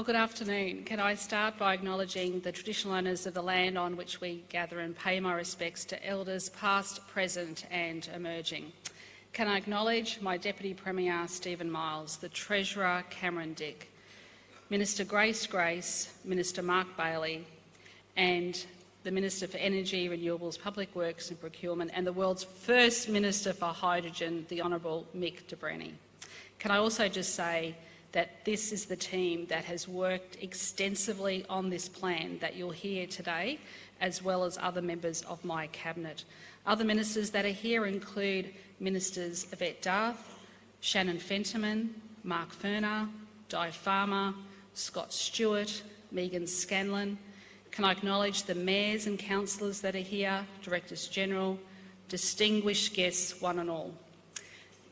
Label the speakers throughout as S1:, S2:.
S1: Well, good afternoon. Can I start by acknowledging the traditional owners of the land on which we gather and pay my respects to elders past, present and emerging. Can I acknowledge my Deputy Premier Stephen Miles, the Treasurer Cameron Dick, Minister Grace Grace, Minister Mark Bailey and the Minister for Energy, Renewables, Public Works and Procurement and the world's first Minister for Hydrogen, the Honourable Mick de Brenni. Can I also just say that this is the team that has worked extensively on this plan that you'll hear today, as well as other members of my Cabinet. Other ministers that are here include Ministers Yvette D'Arth, Shannon Fentiman, Mark Furner, Di Farmer, Scott Stewart, Megan Scanlon. Can I acknowledge the mayors and councillors that are here, Directors General, distinguished guests one and all.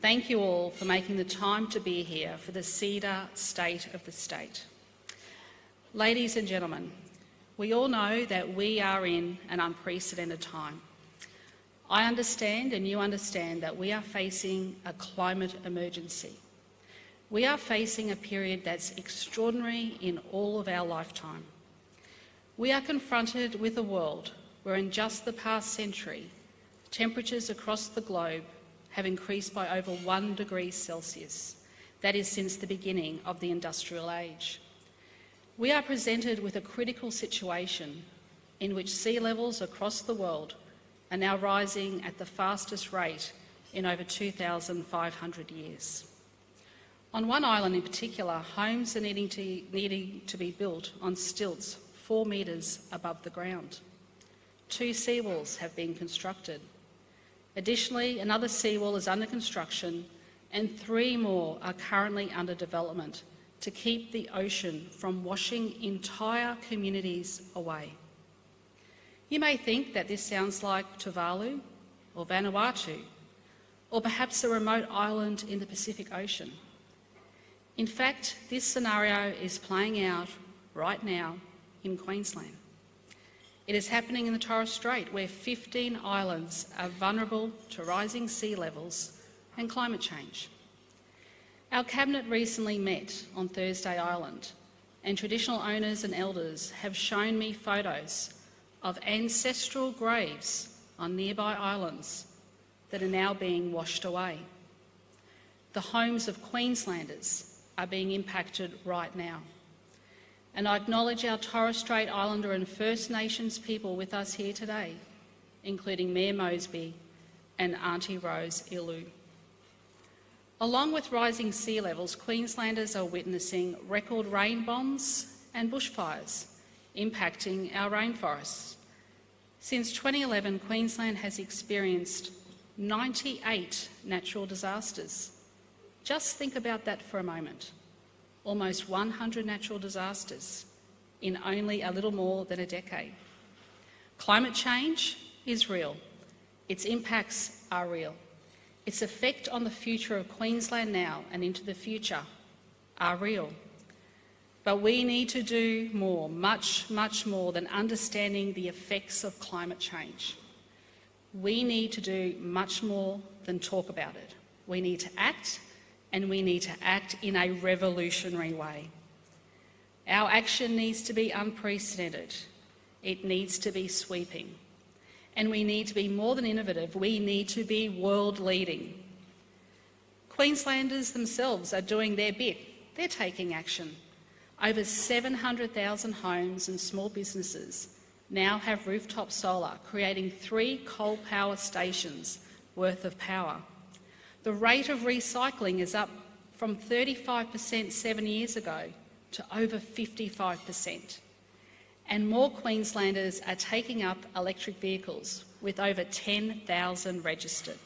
S1: Thank you all for making the time to be here for the CEDA State of the State. Ladies and gentlemen, we all know that we are in an unprecedented time. I understand and you understand that we are facing a climate emergency. We are facing a period that's extraordinary in all of our lifetime. We are confronted with a world where in just the past century, temperatures across the globe have increased by over 1 degree Celsius. That is since the beginning of the industrial age. We are presented with a critical situation in which sea levels across the world are now rising at the fastest rate in over 2,500 years. On one island in particular, homes are needing to be built on stilts 4 metres above the ground. 2 seawalls have been constructed. Additionally, another seawall is under construction and 3 more are currently under development to keep the ocean from washing entire communities away. You may think that this sounds like Tuvalu or Vanuatu, or perhaps a remote island in the Pacific Ocean. In fact, this scenario is playing out right now in Queensland. It is happening in the Torres Strait, where 15 islands are vulnerable to rising sea levels and climate change. Our Cabinet recently met on Thursday Island, and traditional owners and elders have shown me photos of ancestral graves on nearby islands that are now being washed away. The homes of Queenslanders are being impacted right now. And I acknowledge our Torres Strait Islander and First Nations people with us here today, including Mayor Moseby and Auntie Rose Ilu. Along with rising sea levels, Queenslanders are witnessing record rain bombs and bushfires impacting our rainforests. Since 2011, Queensland has experienced 98 natural disasters. Just think about that for a moment. Almost 100 natural disasters in only a little more than a decade. Climate change is real. Its impacts are real. Its effect on the future of Queensland now and into the future are real. But we need to do more, much more than understanding the effects of climate change. We need to do much more than talk about it. We need to act, and we need to act in a revolutionary way. Our action needs to be unprecedented. It needs to be sweeping. And we need to be more than innovative, we need to be world-leading. Queenslanders themselves are doing their bit. They're taking action. Over 700,000 homes and small businesses now have rooftop solar, creating 3 coal power stations worth of power. The rate of recycling is up from 35% 7 years ago to over 55%. And more Queenslanders are taking up electric vehicles, with over 10,000 registered.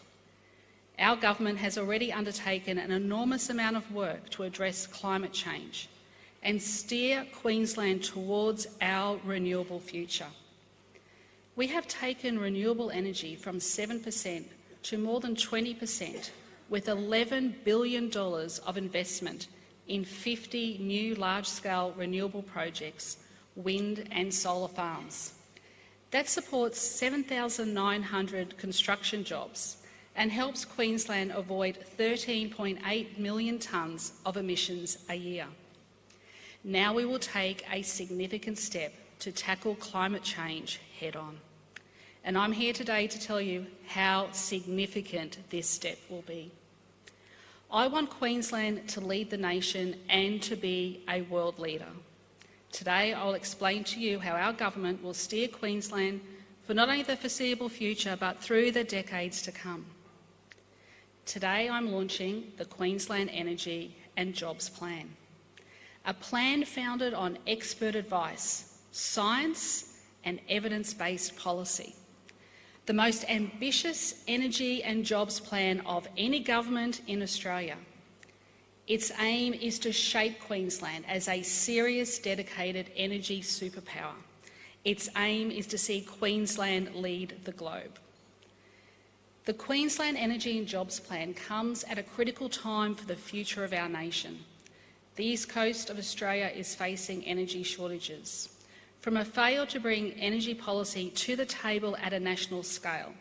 S1: Our government has already undertaken an enormous amount of work to address climate change and steer Queensland towards our renewable future. We have taken renewable energy from 7% to more than 20%, with $11 billion of investment in 50 new large-scale renewable projects, wind and solar farms. That supports 7,900 construction jobs and helps Queensland avoid 13.8 million tonnes of emissions a year. Now we will take a significant step to tackle climate change head-on. And I'm here today to tell you how significant this step will be. I want Queensland to lead the nation and to be a world leader. Today I'll explain to you how our government will steer Queensland for not only the foreseeable future but through the decades to come. Today I'm launching the Queensland Energy and Jobs Plan, a plan founded on expert advice, science and evidence-based policy. The most ambitious energy and jobs plan of any government in Australia. Its aim is to shape Queensland as a serious, dedicated energy superpower. Its aim is to see Queensland lead the globe. The Queensland Energy and Jobs Plan comes at a critical time for the future of our nation. The east coast of Australia is facing energy shortages. From a failure to bring energy policy to the table at a national scale,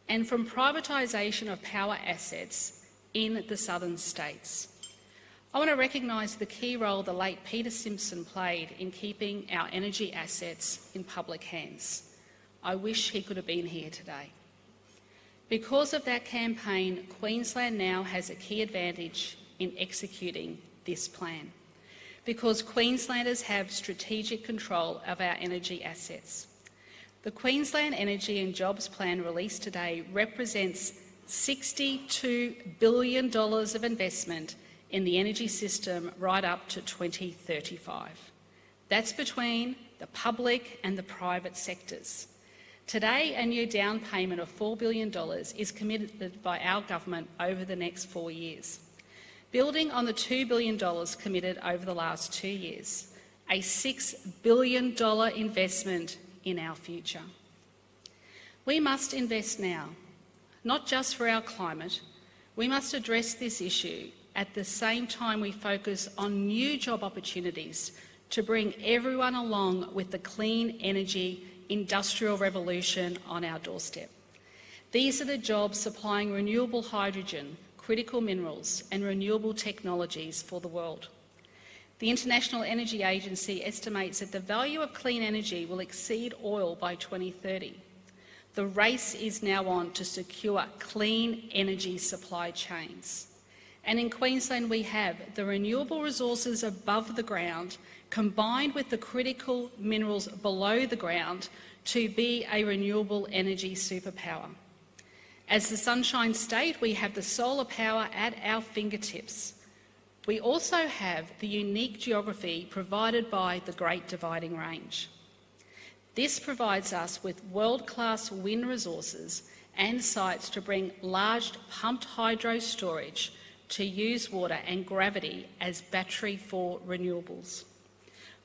S1: and from privatisation of power assets in the southern states. I want to recognise the key role the late Peter Simpson played in keeping our energy assets in public hands. I wish he could have been here today. Because of that campaign, Queensland now has a key advantage in executing this plan, because Queenslanders have strategic control of our energy assets. The Queensland Energy and Jobs Plan released today represents $62 billion of investment in the energy system right up to 2035. That's between the public and the private sectors. Today, a new down payment of $4 billion is committed by our government over the next 4 years. Building on the $2 billion committed over the last 2 years, a $6 billion investment in our future. We must invest now, not just for our climate. We must address this issue at the same time we focus on new job opportunities to bring everyone along with the clean energy industrial revolution on our doorstep. These are the jobs supplying renewable hydrogen, critical minerals and renewable technologies for the world. The International Energy Agency estimates that the value of clean energy will exceed oil by 2030. The race is now on to secure clean energy supply chains. And in Queensland we have the renewable resources above the ground combined with the critical minerals below the ground to be a renewable energy superpower. As the Sunshine State, we have the solar power at our fingertips. We also have the unique geography provided by the Great Dividing Range. This provides us with world-class wind resources and sites to bring large pumped hydro storage to use water and gravity as battery for renewables.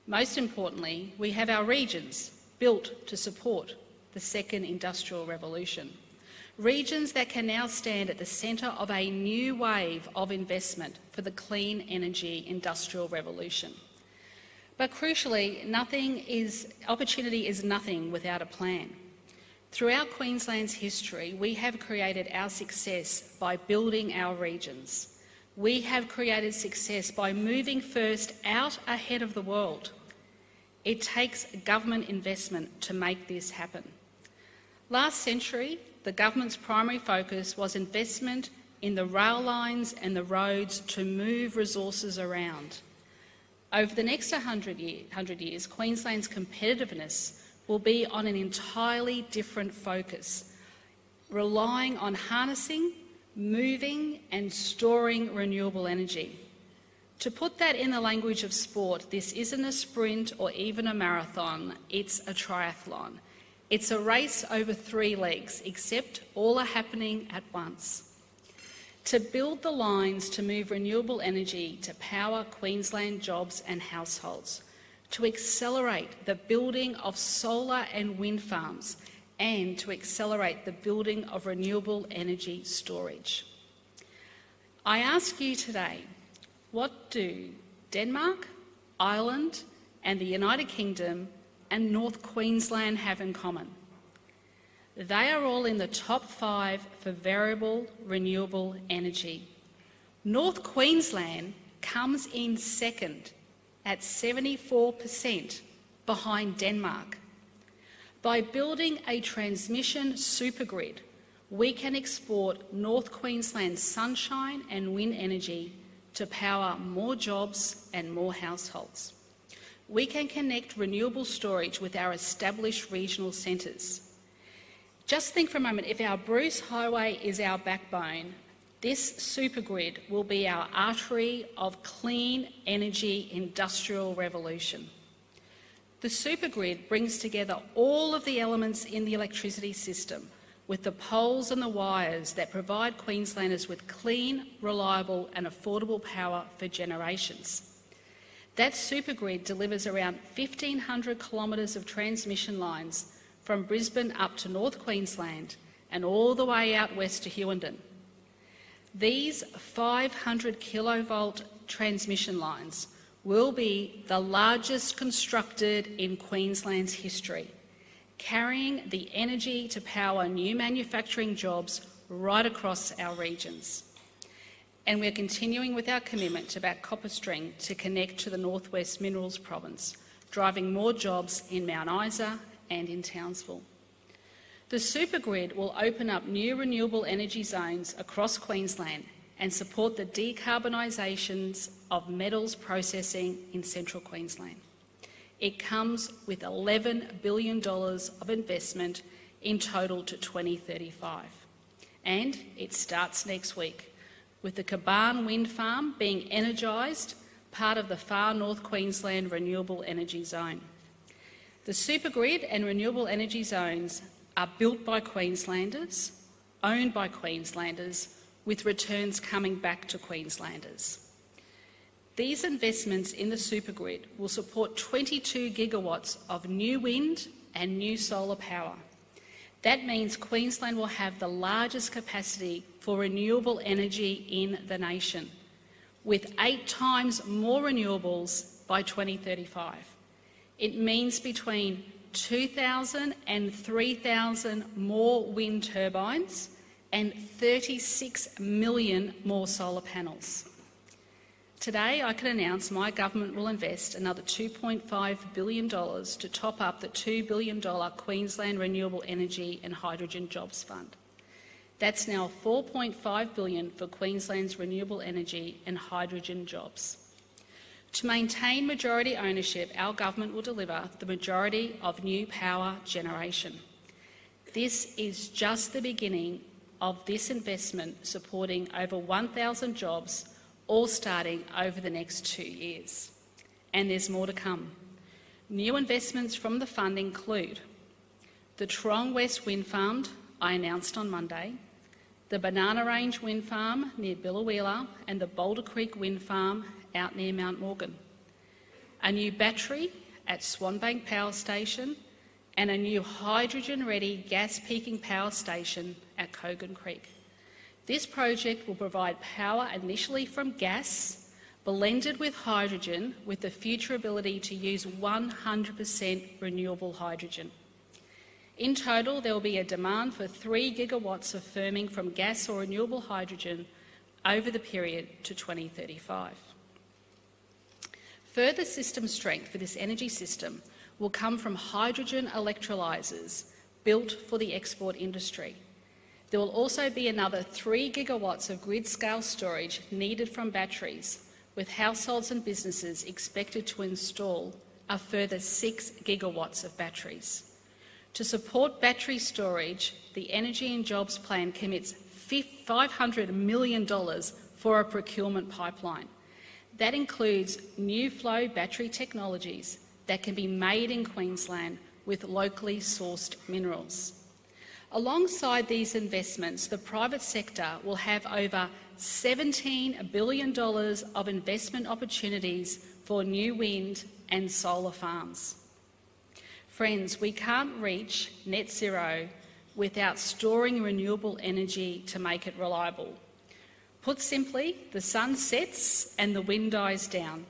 S1: Most importantly, we have our regions built to support the second industrial revolution. Regions that can now stand at the centre of a new wave of investment for the clean energy industrial revolution. But crucially, opportunity is nothing without a plan. Throughout Queensland's history, we have created our success by building our regions. We have created success by moving first out ahead of the world. It takes government investment to make this happen. Last century, the government's primary focus was investment in the rail lines and the roads to move resources around. Over the next 100 years, Queensland's competitiveness will be on an entirely different focus, relying on harnessing, moving and storing renewable energy. To put that in the language of sport, this isn't a sprint or even a marathon, it's a triathlon. It's a race over 3 legs, except all are happening at once. To build the lines to move renewable energy to power Queensland jobs and households, to accelerate the building of solar and wind farms, and to accelerate the building of renewable energy storage. I ask you today, what do Denmark, Ireland and the United Kingdom and North Queensland have in common? They are all in the top 5 for variable renewable energy. North Queensland comes in second at 74%, behind Denmark. By building a transmission supergrid, we can export North Queensland's sunshine and wind energy to power more jobs and more households. We can connect renewable storage with our established regional centres. Just think for a moment, if our Bruce Highway is our backbone, this supergrid will be our artery of clean energy industrial revolution. The supergrid brings together all of the elements in the electricity system with the poles and the wires that provide Queenslanders with clean, reliable and affordable power for generations. That supergrid delivers around 1,500 kilometres of transmission lines from Brisbane up to North Queensland and all the way out west to Hewenden. These 500 kilovolt transmission lines will be the largest constructed in Queensland's history, carrying the energy to power new manufacturing jobs right across our regions. And we're continuing with our commitment to back Copper String to connect to the Northwest Minerals Province, driving more jobs in Mount Isa and in Townsville. The supergrid will open up new renewable energy zones across Queensland and support the decarbonisation of metals processing in central Queensland. It comes with $11 billion of investment in total to 2035. And it starts next week, with the Cabarn Wind Farm being energised, part of the Far North Queensland Renewable Energy Zone. The supergrid and renewable energy zones are built by Queenslanders, owned by Queenslanders, with returns coming back to Queenslanders. These investments in the supergrid will support 22 gigawatts of new wind and new solar power. That means Queensland will have the largest capacity for renewable energy in the nation, with 8 times more renewables by 2035. It means between 2,000 and 3,000 more wind turbines and 36 million more solar panels. Today, I can announce my government will invest another $2.5 billion to top up the $2 billion Queensland Renewable Energy and Hydrogen Jobs Fund. That's now $4.5 billion for Queensland's renewable energy and hydrogen jobs. To maintain majority ownership, our government will deliver the majority of new power generation. This is just the beginning of this investment, supporting over 1,000 jobs, all starting over the next 2 years. And there's more to come. New investments from the fund include the Torong West Wind Farm I announced on Monday, the Banana Range Wind Farm near Billawheeler and the Boulder Creek Wind Farm out near Mount Morgan, a new battery at Swanbank Power Station and a new hydrogen-ready gas peaking power station at Kogan Creek. This project will provide power initially from gas, blended with hydrogen, with the future ability to use 100% renewable hydrogen. In total, there will be a demand for 3 gigawatts of firming from gas or renewable hydrogen over the period to 2035. Further system strength for this energy system will come from hydrogen electrolysers built for the export industry. There will also be another 3 gigawatts of grid-scale storage needed from batteries, with households and businesses expected to install a further 6 gigawatts of batteries. To support battery storage, the Energy and Jobs Plan commits $500 million for a procurement pipeline. That includes new flow battery technologies that can be made in Queensland with locally sourced minerals. Alongside these investments, the private sector will have over $17 billion of investment opportunities for new wind and solar farms. Friends, we can't reach net zero without storing renewable energy to make it reliable. Put simply, the sun sets and the wind dies down,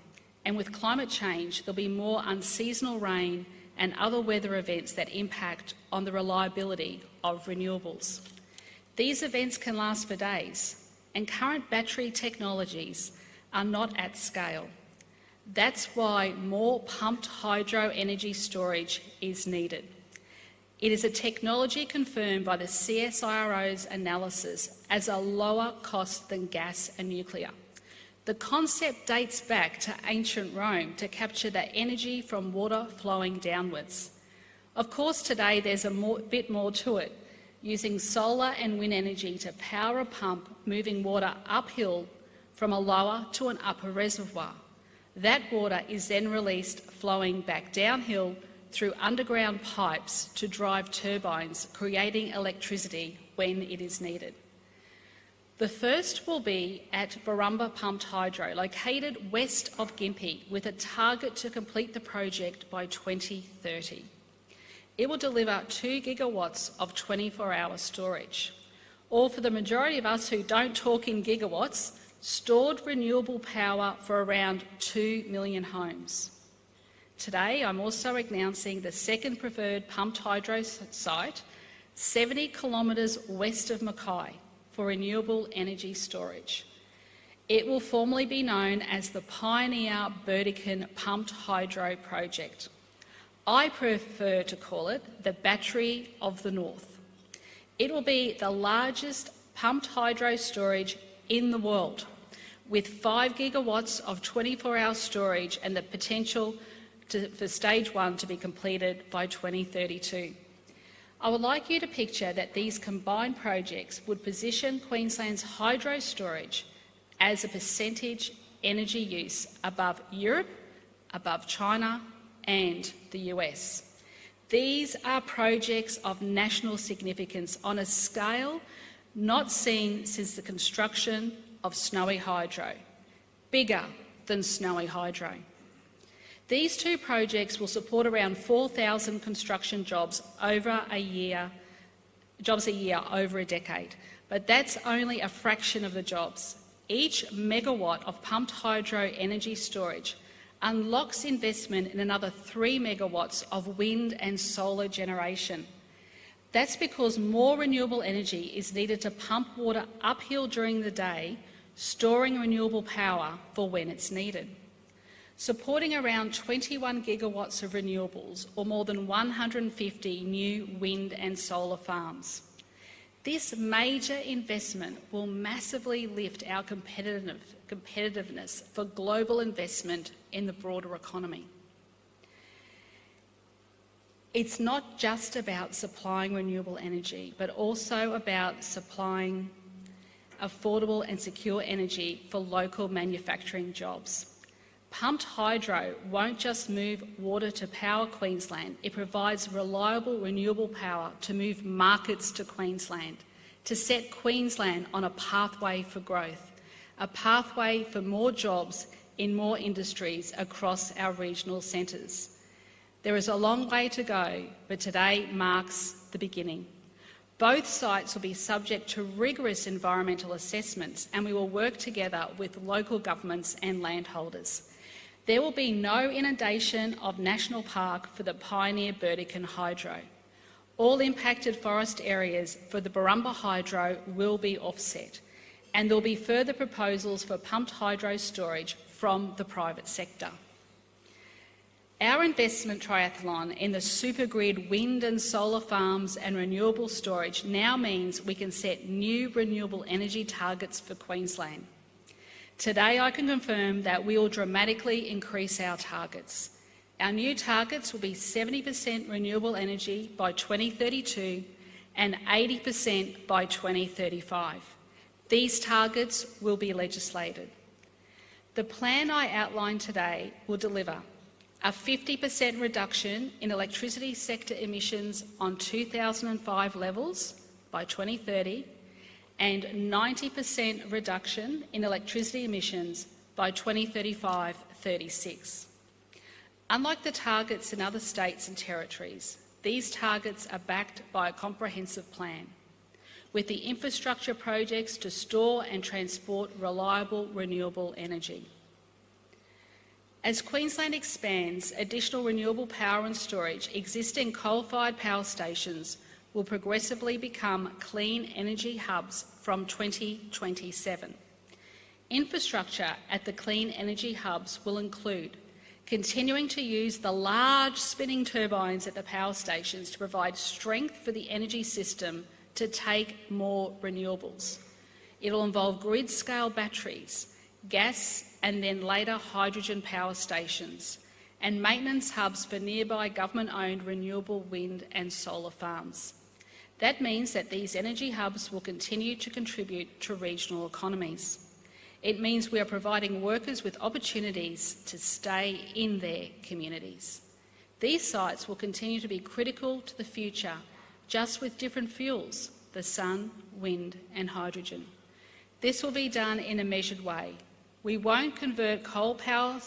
S1: and with climate change there'll be more unseasonal rain and other weather events that impact on the reliability of renewables. These events can last for days, and current battery technologies are not at scale. That's why more pumped hydro energy storage is needed. It is a technology confirmed by the CSIRO's analysis as a lower cost than gas and nuclear. The concept dates back to ancient Rome to capture the energy from water flowing downwards. Of course, today there's a bit more to it, using solar and wind energy to power a pump moving water uphill from a lower to an upper reservoir. That water is then released flowing back downhill through underground pipes to drive turbines, creating electricity when it is needed. The first will be at Barumba Pumped Hydro, located west of Gympie, with a target to complete the project by 2030. It will deliver 2 gigawatts of 24-hour storage, or for the majority of us who don't talk in gigawatts, stored renewable power for around 2 million homes. Today, I'm also announcing the second preferred pumped hydro site, 70 kilometres west of Mackay, for renewable energy storage. It will formally be known as the Pioneer Burdekin Pumped Hydro Project. I prefer to call it the Battery of the North. It will be the largest pumped hydro storage in the world, with 5 gigawatts of 24-hour storage and the potential for stage 1 to be completed by 2032. I would like you to picture that these combined projects would position Queensland's hydro storage as a percentage energy use above Europe, above China and the US. These are projects of national significance on a scale not seen since the construction of Snowy Hydro, bigger than Snowy Hydro. These two projects will support around 4,000 construction jobs a year over a decade, but that's only a fraction of the jobs. Each megawatt of pumped hydro energy storage unlocks investment in another 3 megawatts of wind and solar generation. That's because more renewable energy is needed to pump water uphill during the day, storing renewable power for when it's needed. Supporting around 21 gigawatts of renewables, or more than 150 new wind and solar farms. This major investment will massively lift our competitiveness for global investment in the broader economy. It's not just about supplying renewable energy, but also about supplying affordable and secure energy for local manufacturing jobs. Pumped hydro won't just move water to power Queensland, it provides reliable renewable power to move markets to Queensland, to set Queensland on a pathway for growth, a pathway for more jobs in more industries across our regional centres. There is a long way to go, but today marks the beginning. Both sites will be subject to rigorous environmental assessments, and we will work together with local governments and landholders. There will be no inundation of National Park for the Pioneer Burdekin Hydro. All impacted forest areas for the Barumba Hydro will be offset, and there will be further proposals for pumped hydro storage from the private sector. Our investment triathlon in the supergrid wind and solar farms and renewable storage now means we can set new renewable energy targets for Queensland. Today I can confirm that we will dramatically increase our targets. Our new targets will be 70% renewable energy by 2032 and 80% by 2035. These targets will be legislated. The plan I outlined today will deliver a 50% reduction in electricity sector emissions on 2005 levels by 2030 and 90% reduction in electricity emissions by 2035-36. Unlike the targets in other states and territories, these targets are backed by a comprehensive plan, with the infrastructure projects to store and transport reliable renewable energy. As Queensland expands additional renewable power and storage, existing coal-fired power stations will progressively become clean energy hubs from 2027. Infrastructure at the clean energy hubs will include continuing to use the large spinning turbines at the power stations to provide strength for the energy system to take more renewables. It will involve grid-scale batteries, gas and then later hydrogen power stations, and maintenance hubs for nearby government-owned renewable wind and solar farms. That means that these energy hubs will continue to contribute to regional economies. It means we are providing workers with opportunities to stay in their communities. These sites will continue to be critical to the future, just with different fuels, the sun, wind and hydrogen. This will be done in a measured way. We won't convert coal power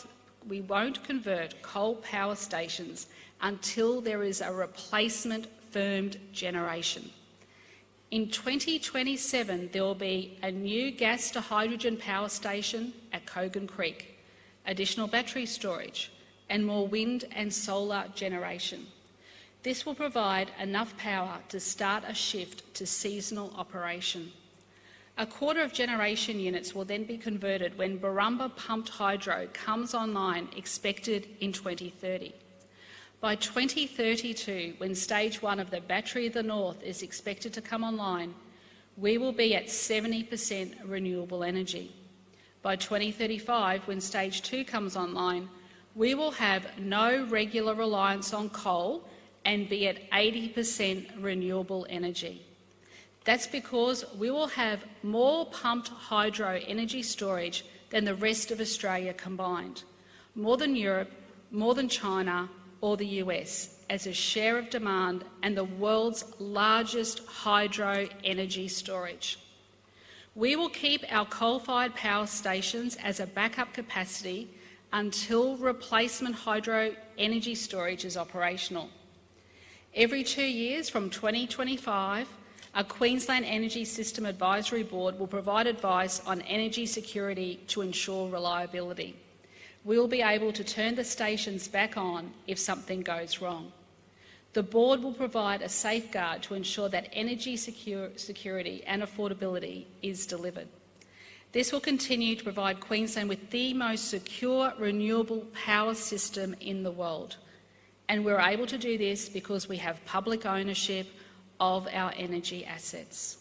S1: stations until there is a replacement firmed generation. In 2027, there will be a new gas to hydrogen power station at Kogan Creek, additional battery storage, and more wind and solar generation. This will provide enough power to start a shift to seasonal operation. A quarter of generation units will then be converted when Barumba pumped hydro comes online, expected in 2030. By 2032, when Stage 1 of the Battery of the North is expected to come online, we will be at 70% renewable energy. By 2035, when Stage 2 comes online, we will have no regular reliance on coal and be at 80% renewable energy. That's because we will have more pumped hydro energy storage than the rest of Australia combined, more than Europe, more than China or the US, as a share of demand and the world's largest hydro energy storage. We will keep our coal-fired power stations as a backup capacity until replacement hydro energy storage is operational. Every 2 years from 2025, a Queensland Energy System Advisory Board will provide advice on energy security to ensure reliability. We will be able to turn the stations back on if something goes wrong. The board will provide a safeguard to ensure that energy security and affordability is delivered. This will continue to provide Queensland with the most secure renewable power system in the world. And we're able to do this because we have public ownership of our energy assets.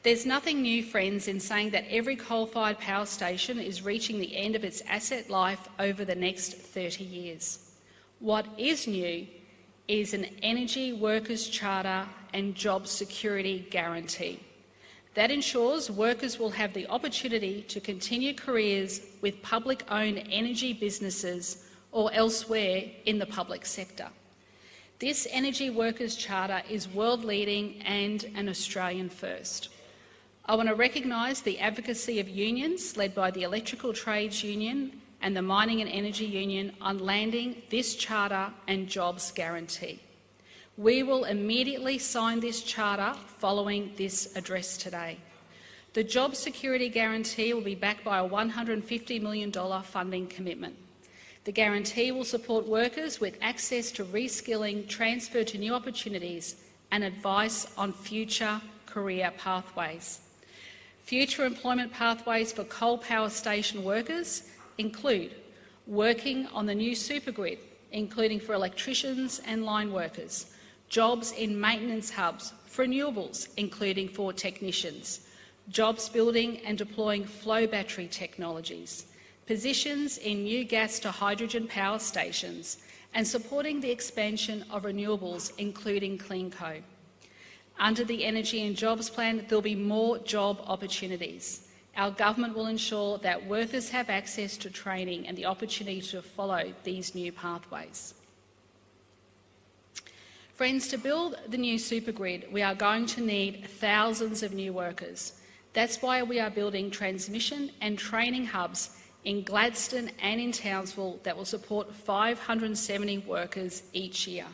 S1: There's nothing new, friends, in saying that every coal-fired power station is reaching the end of its asset life over the next 30 years. What is new is an Energy Workers Charter and Job Security Guarantee. That ensures workers will have the opportunity to continue careers with public-owned energy businesses or elsewhere in the public sector. This Energy Workers Charter is world-leading and an Australian first. I want to recognise the advocacy of unions led by the Electrical Trades Union and the Mining and Energy Union on landing this charter and jobs guarantee. We will immediately sign this charter following this address today. The Job Security Guarantee will be backed by a $150 million funding commitment. The guarantee will support workers with access to reskilling, transfer to new opportunities and advice on future career pathways. Future employment pathways for coal power station workers include working on the new supergrid, including for electricians and line workers, jobs in maintenance hubs for renewables, including for technicians, jobs building and deploying flow battery technologies, positions in new gas to hydrogen power stations, and supporting the expansion of renewables, including CleanCo. Under the Energy and Jobs Plan, there will be more job opportunities. Our government will ensure that workers have access to training and the opportunity to follow these new pathways. Friends, to build the new supergrid, we are going to need thousands of new workers. That's why we are building transmission and training hubs in Gladstone and in Townsville that will support 570 workers each year.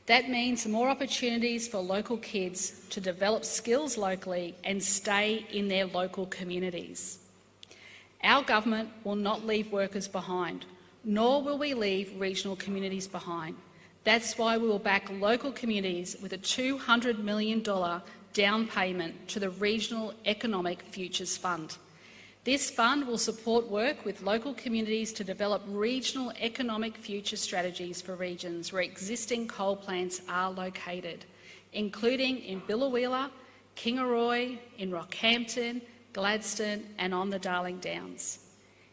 S1: That means more opportunities for local kids to develop skills locally and stay in their local communities. Our government will not leave workers behind, nor will we leave regional communities behind. That's why we will back local communities with a $200 million down payment to the Regional Economic Futures Fund. This fund will support work with local communities to develop regional economic future strategies for regions where existing coal plants are located, including in Biloela, Kingaroy, in Rockhampton, Gladstone and on the Darling Downs.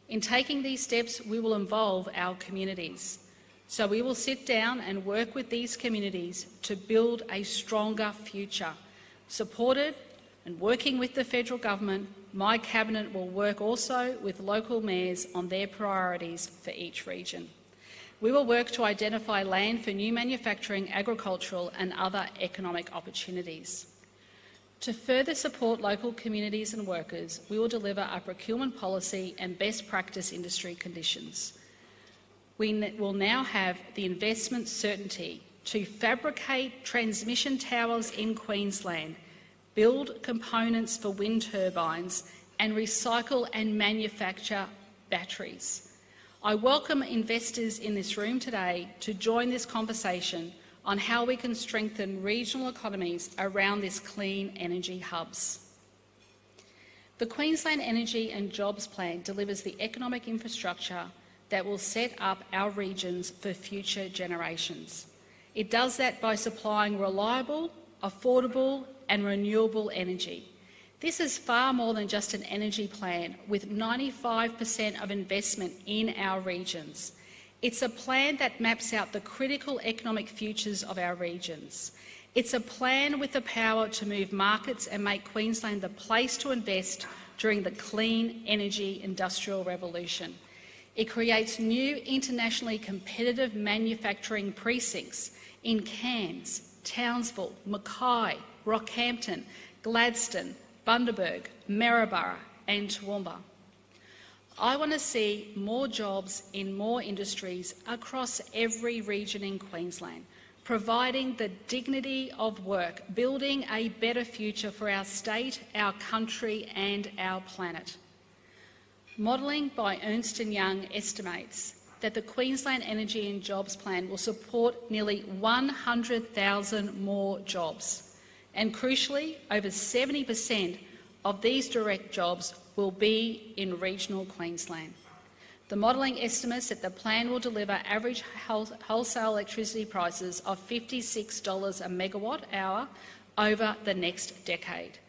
S1: In taking these steps, we will involve our communities. So we will sit down and work with these communities to build a stronger future. Supported and working with the federal government, my Cabinet will work also with local mayors on their priorities for each region. We will work to identify land for new manufacturing, agricultural and other economic opportunities. To further support local communities and workers, we will deliver a procurement policy and best practice industry conditions. We will now have the investment certainty to fabricate transmission towers in Queensland, build components for wind turbines and recycle and manufacture batteries. I welcome investors in this room today to join this conversation on how we can strengthen regional economies around this clean energy hubs. The Queensland Energy and Jobs Plan delivers the economic infrastructure that will set up our regions for future generations. It does that by supplying reliable, affordable and renewable energy. This is far more than just an energy plan, with 95% of investment in our regions. It's a plan that maps out the critical economic futures of our regions. It's a plan with the power to move markets and make Queensland the place to invest during the clean energy industrial revolution. It creates new internationally competitive manufacturing precincts in Cairns, Townsville, Mackay, Rockhampton, Gladstone, Bundaberg, Maryborough and Toowoomba. I want to see more jobs in more industries across every region in Queensland, providing the dignity of work, building a better future for our state, our country and our planet. Modelling by Ernst & Young estimates that the Queensland Energy and Jobs Plan will support nearly 100,000 more jobs. And crucially, over 70% of these direct jobs will be in regional Queensland. The modelling estimates that the plan will deliver average wholesale electricity prices of $56 a megawatt hour over the next decade.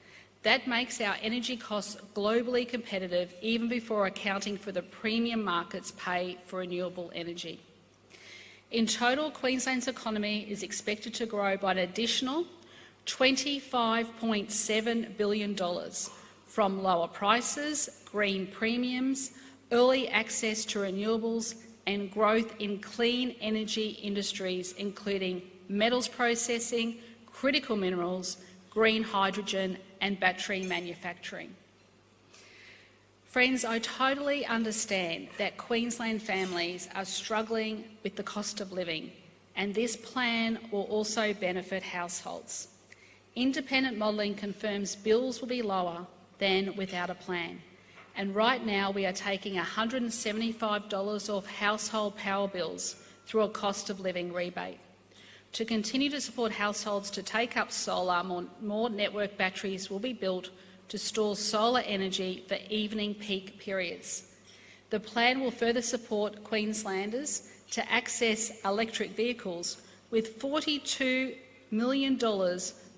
S1: That makes our energy costs globally competitive, even before accounting for the premium markets pay for renewable energy. In total, Queensland's economy is expected to grow by an additional $25.7 billion from lower prices, green premiums, early access to renewables and growth in clean energy industries, including metals processing, critical minerals, green hydrogen and battery manufacturing. Friends, I totally understand that Queensland families are struggling with the cost of living, and this plan will also benefit households. Independent modelling confirms bills will be lower than without a plan. And right now we are taking $175 off household power bills through a cost of living rebate. To continue to support households to take up solar, more network batteries will be built to store solar energy for evening peak periods. The plan will further support Queenslanders to access electric vehicles with $42 million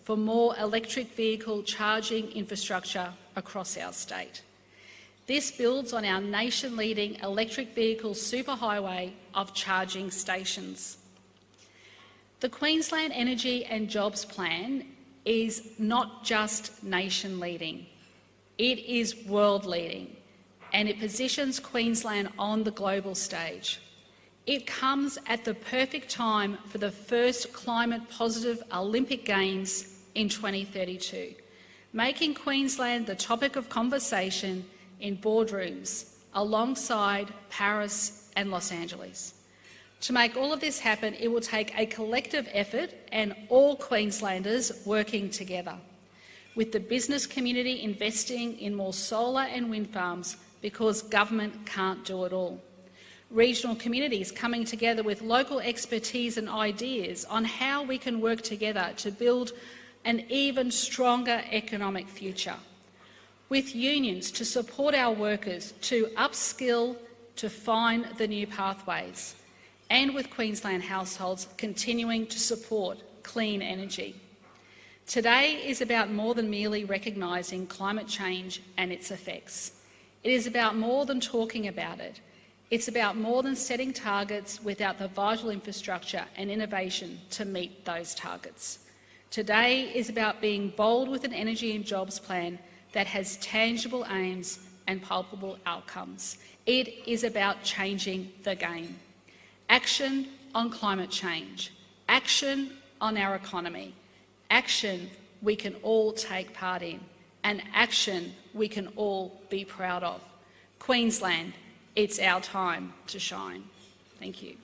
S1: for more electric vehicle charging infrastructure across our state. This builds on our nation-leading electric vehicle superhighway of charging stations. The Queensland Energy and Jobs Plan is not just nation-leading, it is world-leading, and it positions Queensland on the global stage. It comes at the perfect time for the first climate-positive Olympic Games in 2032, making Queensland the topic of conversation in boardrooms alongside Paris and Los Angeles. To make all of this happen, it will take a collective effort and all Queenslanders working together, with the business community investing in more solar and wind farms because government can't do it all. Regional communities coming together with local expertise and ideas on how we can work together to build an even stronger economic future. with unions to support our workers to upskill, to find the new pathways, and with Queensland households continuing to support clean energy. Today is about more than merely recognising climate change and its effects. It is about more than talking about it. It's about more than setting targets without the vital infrastructure and innovation to meet those targets. Today is about being bold with an energy and jobs plan that has tangible aims and palpable outcomes. It is about changing the game. Action on climate change, action on our economy, action we can all take part in, and action we can all be proud of. Queensland, it's our time to shine. Thank you.